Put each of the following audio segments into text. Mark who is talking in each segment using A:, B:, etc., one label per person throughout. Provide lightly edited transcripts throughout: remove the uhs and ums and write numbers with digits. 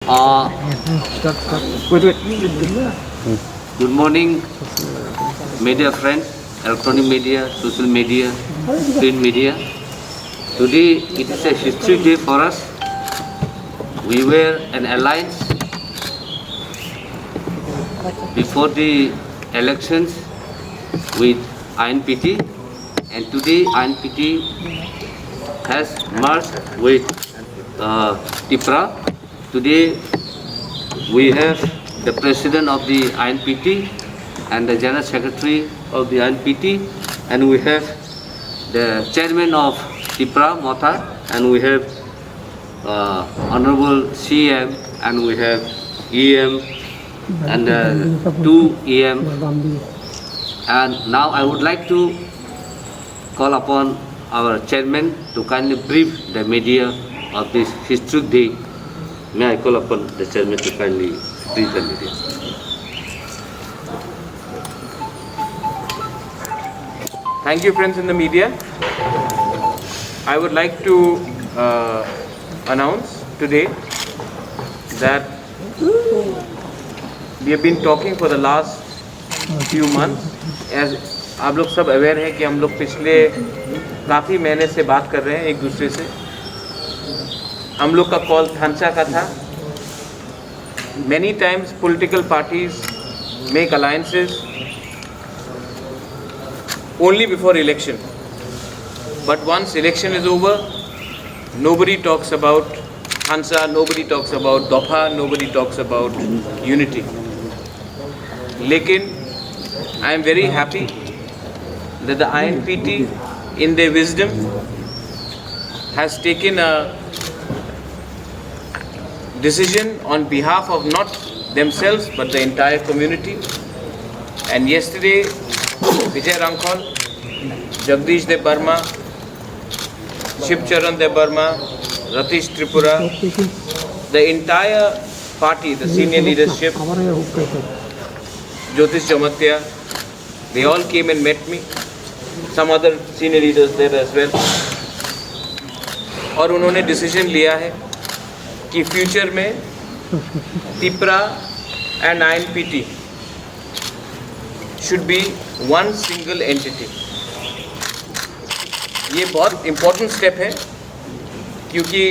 A: Good morning, media friends, electronic media, social media, print media. Today it is a history day for us. We were an alliance before the elections with INPT, and today INPT has merged with TIPRA. Today we have the president of the INPT and the general secretary of the INPT, and we have the chairman of TIPRA, Motha, and we have honorable CM, and we have EM and two EM. And now I would like to call upon our chairman to kindly brief the media of this historic day. May I call upon the chairman to kindly brief the media.
B: Thank you, friends in the media. I would like to announce today that we have been talking for the last few months. As आप लोग सब aware हैं कि हम लोग पिछले काफ़ी महीने से बात कर रहे हैं एक दूसरे से. हम लोग का कॉल थानसा का था. Many times political parties make alliances only before election. But once election is over, nobody talks about Hansa, nobody talks about Dofa, nobody talks about unity. Lekin, I am very happy that the INPT, in their wisdom, has taken a decision on behalf of not themselves but the entire community. And yesterday, Vijay Rankhol, Jagdish De Burma, Shiv Charan De Burma, Ratish Tripura, the entire party, the senior leadership, Jyotish Jamatya, they all came and met me. Some other senior leaders there as well. और उन्होंने decision लिया है कि future में TIPRA and INPT should be one single entity. ये बहुत important step है क्योंकि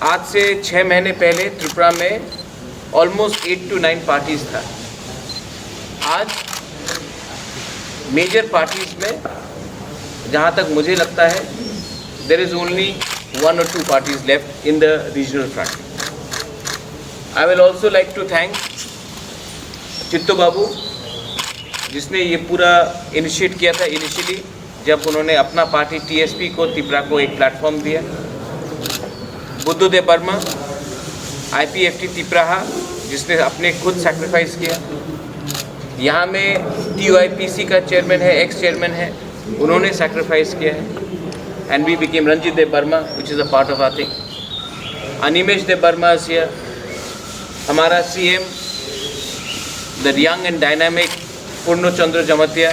B: आज से 6 महीने पहले त्रिपुरा में ऑलमोस्ट 8 to 9 पार्टीज था. आज मेजर पार्टीज में जहाँ तक मुझे लगता है there is only 1 or 2 parties left in the regional front. I will also like to thank Chittu बाबू जिसने ये पूरा इनिशिएट किया था इनिशियली जब उन्होंने अपना पार्टी TSP को त्रिपुरा को एक प्लेटफॉर्म दिया. बुद्धू दे बर्मा IPFT त्रिपुरा जिसने अपने खुद सैक्रिफाइस किया. यहाँ में TUIPC का चेयरमैन है, एक्स चेयरमैन है, उन्होंने सैक्रिफाइस किया है. And we became Ranjit De Burma, which is a part of our thing. Animesh De Burma is here. हमारा CM, the young and dynamic Purno Chandra Jamatya.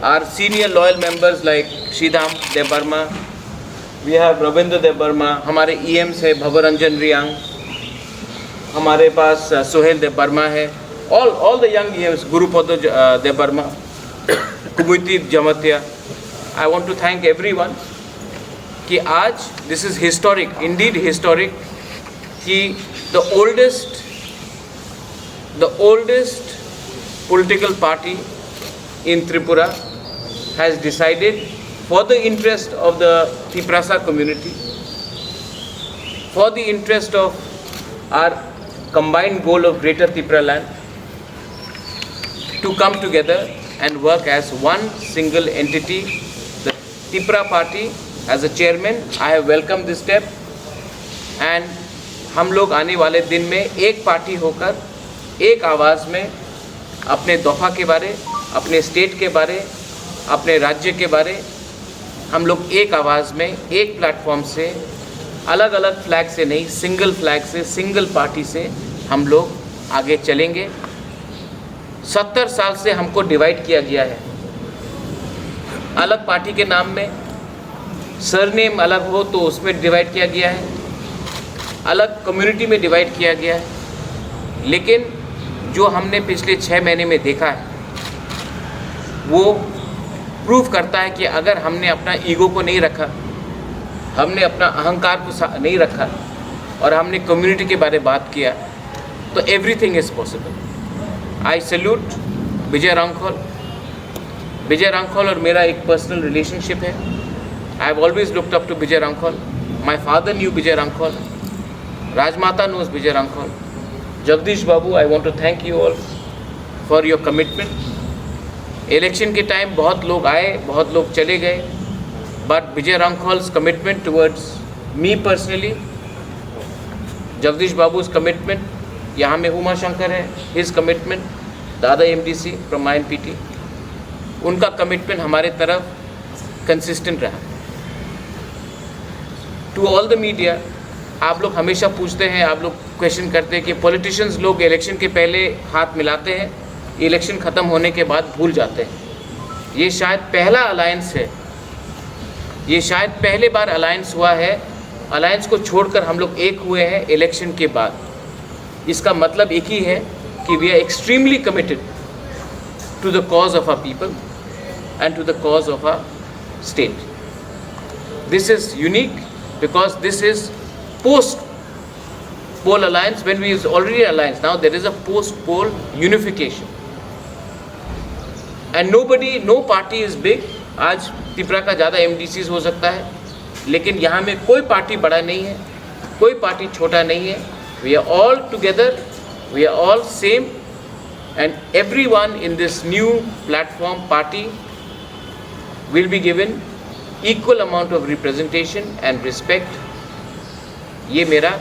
B: Our senior loyal members like Shidham De Burma. We have Ravindra De Burma. हमारे EMs है Bhavaranjan Riyang. हमारे पास Sohail De Burma है. All the young EMs, Gurupada De Burma, Kumiti Jamatya. I want to thank everyone कि आज this is historic, indeed historic, कि the oldest political party in Tripura has decided for the interest of the Tiprasa community, for the interest of our combined goal of Greater Tripura land, to come together and work as one single entity. Tripura party as a chairman, I have welcomed this step, and हम लोग आने वाले दिन में एक party होकर एक आवाज़ में अपने दफा के बारे, अपने स्टेट के बारे, अपने राज्य के बारे हम लोग एक आवाज़ में एक प्लेटफॉर्म से अलग अलग फ्लैग से नहीं, सिंगल फ्लैग से, सिंगल पार्टी से हम लोग आगे चलेंगे. 70 साल से हमको डिवाइड किया गया है. अलग पार्टी के नाम में सरनेम अलग हो तो उसमें डिवाइड किया गया है. अलग कम्युनिटी में डिवाइड किया गया है, लेकिन जो हमने पिछले 6 महीने में देखा है वो प्रूव करता है कि अगर हमने अपना ईगो को नहीं रखा, हमने अपना अहंकार को नहीं रखा और हमने कम्युनिटी के बारे में बात किया तो everything is possible. I salute Vijay Rankhal. Vijay Rankhal और मेरा एक पर्सनल रिलेशनशिप है। I have always looked up to Vijay Rankhal. My father knew Vijay Rankhal, Rajmata knows Vijay Rankhal. Jagdish Babu, I want to thank you all for your commitment. Election के टाइम बहुत लोग आए, बहुत लोग चले गए, but Vijay Rankhal's commitment towards me personally, Jagdish बाबू's कमिटमेंट, यहाँ में उमा शंकर है, हिज कमिटमेंट, दादा MDC फ्रॉम INPT, उनका कमिटमेंट हमारे तरफ कंसिस्टेंट रहा। टू ऑल द मीडिया, आप लोग हमेशा पूछते हैं, आप लोग क्वेश्चन करते हैं कि पॉलिटिशियंस लोग इलेक्शन के पहले हाथ मिलाते हैं, इलेक्शन ख़त्म होने के बाद भूल जाते हैं। ये शायद पहला अलायंस है, ये शायद पहले बार अलायंस हुआ है, अलायंस को छोड़कर हम लोग एक हुए हैं इलेक्शन के बाद। इसका मतलब एक ही है कि we are extremely committed to the cause of our people and to the cause of our state. This is unique because this is post-poll alliance. When we is already alliance, now there is a post-poll unification, and no party is big. आज त्रिपुरा का ज़्यादा MDCs हो सकता है, लेकिन यहाँ में कोई पार्टी बड़ा नहीं है, कोई पार्टी छोटा नहीं है। We are all together, we are all same, and everyone in this new platform party will be given equal amount of representation and respect. ये मेरा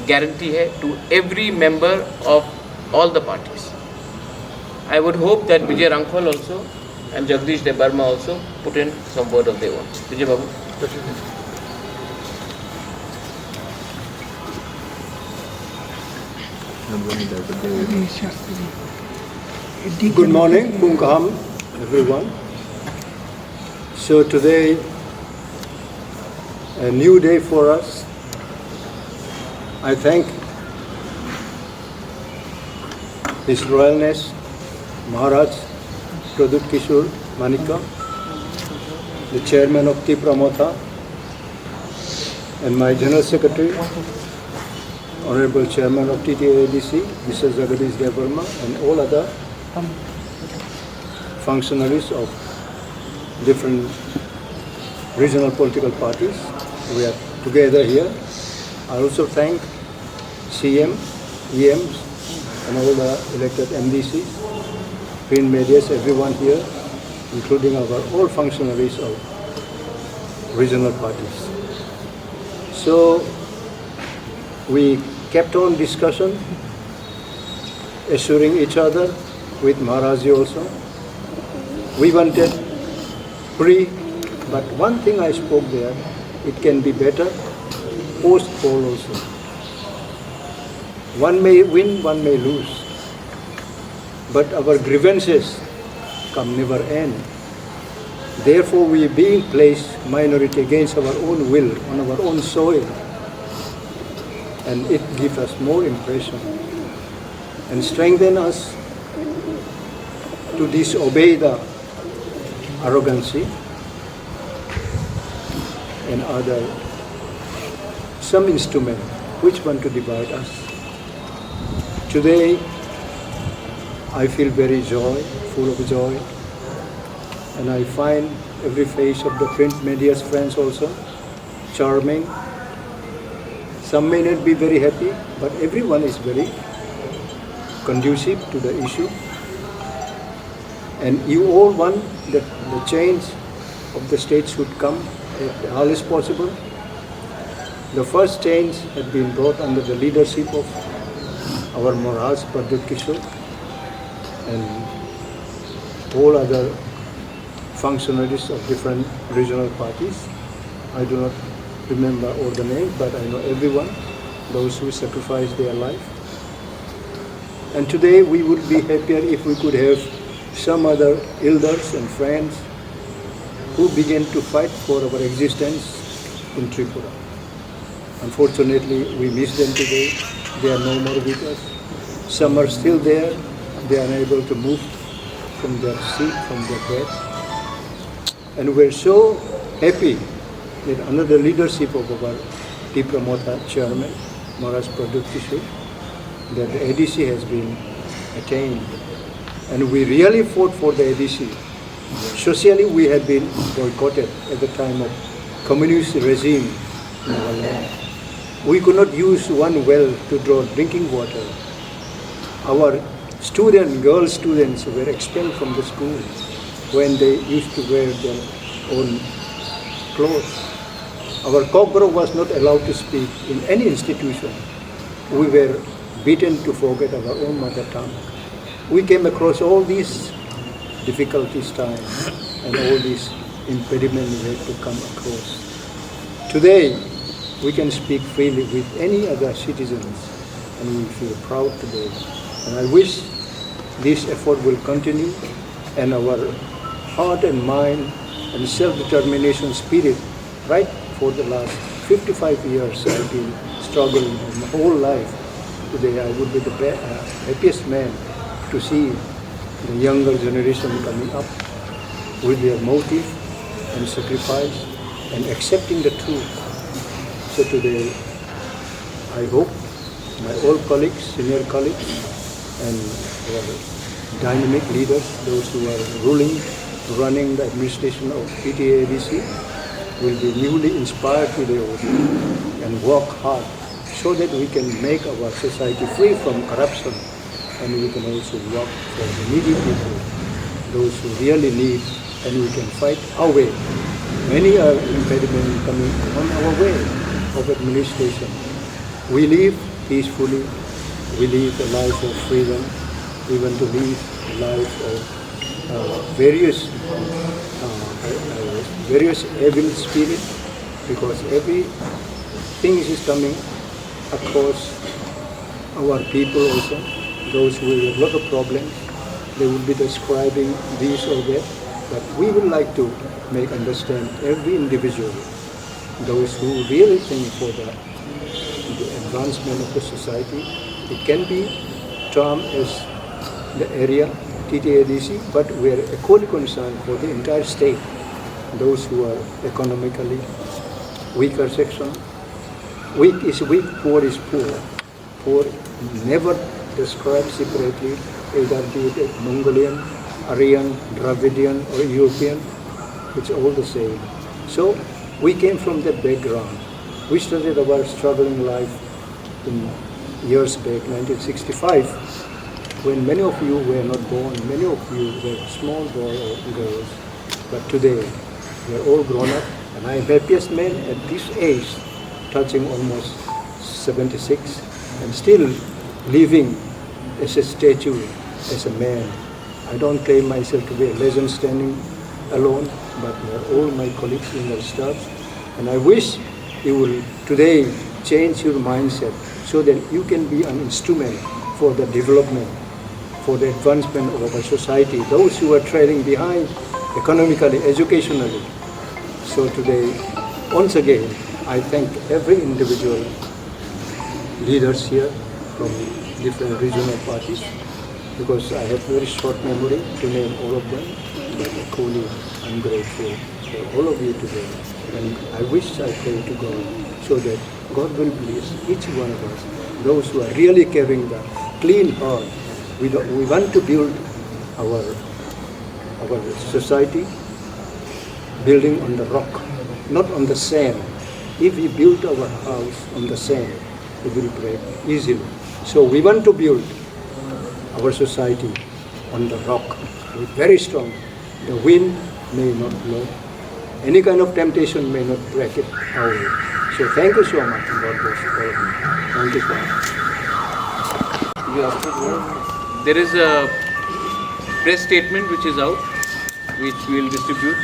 B: guarantee है to every member of all the parties. I would hope that Vijay Rankhal also and Jagdish Debarma also put in some word of their own. Vijay Babu.
C: Good morning, Kumkaham, everyone. So today, a new day for us. I thank His Royalness Maharaj Pradut Kishore Manika, the Chairman of Tripura Motha, and my General Secretary, Honorable Chairman of TTADC, Mr. Jagadish Debarma, and all other functionaries of different regional political parties. We are together here. I also thank CM, EMs, and all the elected MDCs, print medias, everyone here, including our all functionaries of regional parties. So we kept on discussion, assuring each other with Maharaji also. We wanted free, but one thing I spoke there, it can be better post-poll also. One may win, one may lose, but our grievances come never end. Therefore we being placed minority against our own will, on our own soil, and it gives us more impression and strengthen us to disobey the arrogancy and other some instrument which want to divide us. Today I feel very full of joy, and I find every face of the print media's friends also charming. Some may not be very happy, but everyone is very conducive to the issue. And you all want that the change of the state should come as early as possible. The first change had been brought under the leadership of our Maharaj Pradut Kishore and all other functionaries of different regional parties. I do not remember all the names, but I know everyone, those who sacrificed their life. And today we would be happier if we could have some other elders and friends who began to fight for our existence in Tripura. Unfortunately, we miss them today. They are no more with us. Some are still there. They are unable to move from their seat, from their bed. And we're so happy that under the leadership of our T. Pramotha chairman, Maharaj Pradut Kishore, that the ADC has been attained. And we really fought for the ADC. Socially, we had been boycotted at the time of communist regime in our land. We could not use one well to draw drinking water. Our girl students were expelled from the school when they used to wear their own clothes. Our cockroach was not allowed to speak in any institution. We were beaten to forget our own mother tongue. We came across all these difficulties times and all these impediments we had to come across. Today, we can speak freely with any other citizens and we feel proud today. And I wish this effort will continue and our heart and mind and self-determination spirit, right for the last 55 years I've been struggling my whole life. Today I would be the happiest man to see the younger generation coming up with their motive and sacrifice and accepting the truth. So today I hope my old colleagues, senior colleagues and our dynamic leaders, those who are running the administration of PTADC will be newly inspired today also and work hard so that we can make our society free from corruption and we can also work for the needy people, those who really need, and we can fight our way. Many are impediments coming on our way of administration. We live peacefully, we live a life of freedom, we want to live a life of various evil spirit, because everything is coming across our people also. Those who have a lot of problems, they will be describing this or that, but we would like to make understand every individual, those who really think for the advancement of the society. It can be termed as the area TTADC, but we are equally concerned for the entire state, those who are economically weaker section. Weak is weak, poor is poor. Poor never described separately, either be it Mongolian, Aryan, Dravidian or European, it's all the same. So we came from that background. We started our struggling life in years back, 1965, when many of you were not born, many of you were small boys or girls. But today, we are all grown up, and I am happiest man at this age, touching almost 76, and still living as a statue, as a man. I don't claim myself to be a legend standing alone, but they are all my colleagues in the staff. And I wish you will today change your mindset so that you can be an instrument for the development, for the advancement of our society, those who are trailing behind economically, educationally. So today, once again, I thank every individual leaders here from different regional parties, because I have very short memory to name all of them, but equally I'm grateful for all of you today. And I wish, I pray to God, so that God will bless each one of us, those who are really carrying the clean heart. We want to build our society building on the rock, not on the sand. If we build our house on the sand, it will break easily. So we want to build our society on the rock, very strong. The wind may not blow, any kind of temptation may not break it away. So thank you so much. God bless you all of you. Thank you so much.
B: There is a press statement which is out, which we will distribute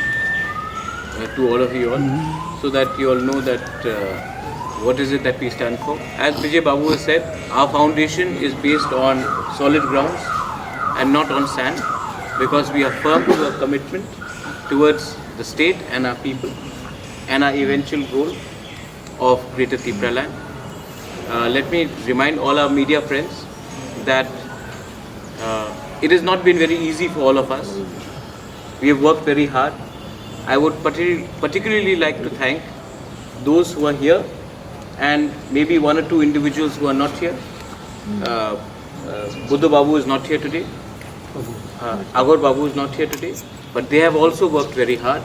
B: to all of you all, so that you all know that what is it that we stand for. As Vijay Babu has said, our foundation is based on solid grounds and not on sand, because we are firm to our commitment towards the state and our people and our eventual goal of Greater Tripura land. Let me remind all our media friends that it has not been very easy for all of us. We have worked very hard. I would particularly like to thank those who are here and maybe one or two individuals who are not here. Buddha Babu is not here today. Agor Babu is not here today. But they have also worked very hard,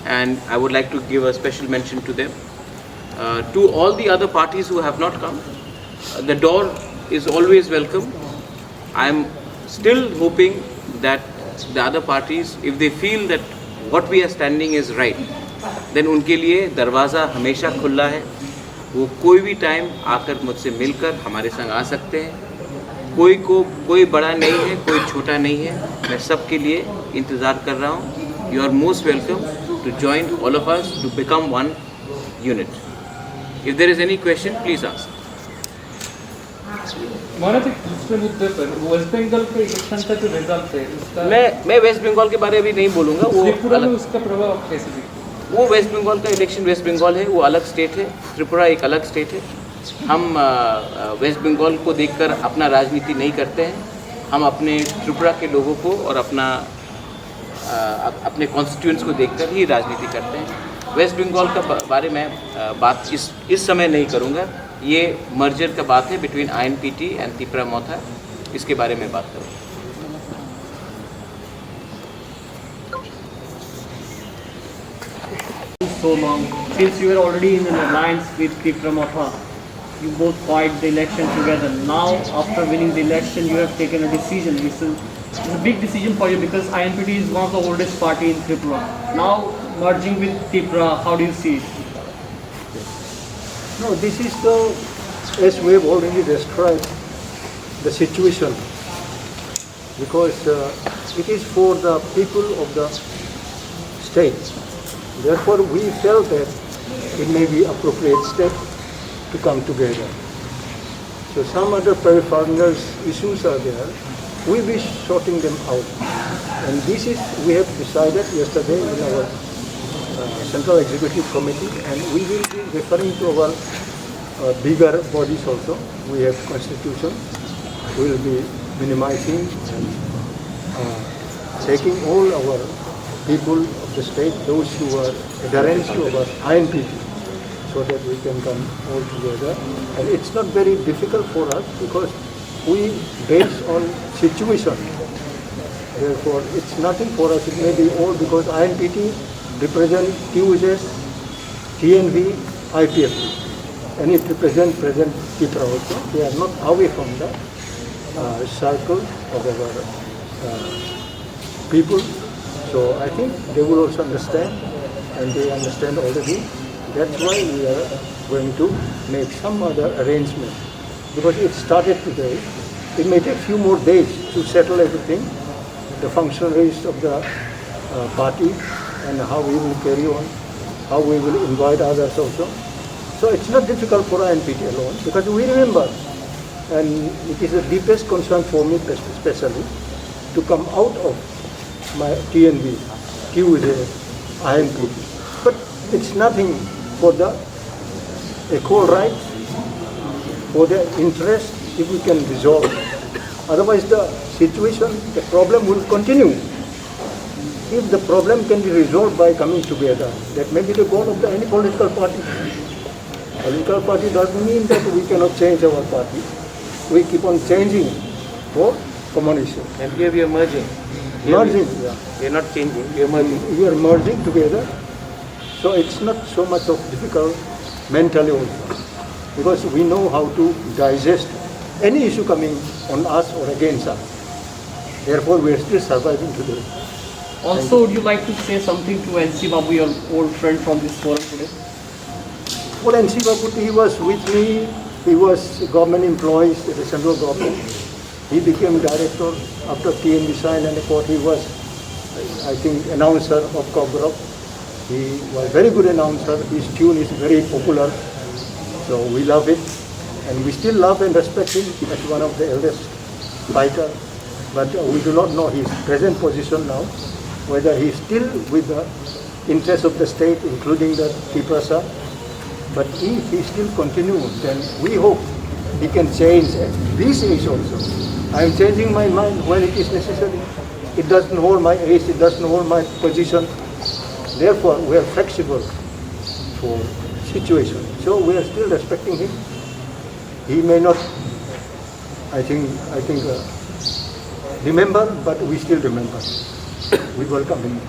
B: and I would like to give a special mention to them. To all the other parties who have not come, the door is always welcome. I am still hoping that the other parties, if they feel that what we are standing is right, then उनके लिए दरवाज़ा हमेशा खुला है. वो कोई भी time आकर मुझसे मिलकर हमारे संग आ सकते हैं. कोई बड़ा नहीं है, कोई छोटा नहीं है. मैं सबके लिए इंतज़ार कर रहा हूँ. You are most welcome to join all of us to become one unit. If there is any question, please ask.
D: महाराज एक दूसरे मुद्दे पर वेस्ट बंगाल के इलेक्शन का जो रिजल्ट है उसका
B: मैं वेस्ट बंगाल के बारे में अभी नहीं बोलूँगा. वो
D: त्रिपुरा में उसका प्रभाव कैसे दिखता है?
B: वो वेस्ट बंगाल का इलेक्शन वेस्ट बंगाल है, वो अलग स्टेट है. त्रिपुरा एक अलग स्टेट है. हम वेस्ट बंगाल को देखकर अपना राजनीति नहीं करते हैं. हम अपने त्रिपुरा के लोगों को और अपने कॉन्स्टिट्यूएंट्स को देखकर ही राजनीति करते हैं. वेस्ट बंगाल का बारे में बात इस समय नहीं करूँगा. ये मर्जर का बात है बिटवीन INPT एंड त्रिपुरा मोथा. इसके बारे में बात करूँगा.
E: So long. Since you were already in an alliance with Tripura Motha, you both fought the election together. Now, after winning the election, you have taken a decision. It's a big decision for you because INPT is one of the oldest party in Tripura. Now, merging with Tripura, how do you see it?
C: No, this is as we have already described, the situation. Because it is for the people of the state. Therefore, we felt that it may be appropriate step to come together. So some other peripheral issues are there. We will be sorting them out. And this is, we have decided yesterday in our Central Executive Committee, and we will be referring to our bigger bodies also. We have Constitution. We will be minimizing and taking all our people of the state, those who are adherents to our INPT, so that we can come all together. And it's not very difficult for us because we base on situation. Therefore, it's nothing for us. It may be all because INPT represent QSS, TNV, IPFT, and it represent present Tripura also. They are not away from the circle of our people. So I think they will also understand, and they understand already. That's why we are going to make some other arrangement. Because it started today, it may take few more days to settle everything, the functionaries of the party, and how we will carry on, how we will invite others also. So it's not difficult for INPT alone, because we remember, and it is the deepest concern for me especially, to come out of my TNV, QSA, INPT. But it's nothing for the equal rights, for the interest, if we can resolve. Otherwise the situation, the problem will continue. If the problem can be resolved by coming together, that may be the goal of any political party. Political party doesn't mean that we cannot change our party. We keep on changing for common issues.
B: And here we are merging.
C: Merging, yeah.
B: We are not changing, we are merging.
C: We are merging together. So it's not so much of difficult mentally also. Because we know how to digest any issue coming on us or against us. Therefore, we are still surviving today.
E: Also, would you like to say something to NC Babu, your old friend from this forum today?
C: Well, NC Babu, he was with me. He was government employee at the central government. He became director after TNV signed and accord. He was, I think, announcer of Kobrok. He was very good announcer. His tune is very popular. So we love it. And we still love and respect him as one of the eldest fighter. But we do not know his present position now, whether he is still with the interests of the state, including the Tripura. But if he still continues, then we hope he can change at this age also. I am changing my mind when it is necessary. It doesn't hold my age, it doesn't hold my position. Therefore, we are flexible for situation. So we are still respecting him. He may not, I think, remember, but we still remember. We welcome him.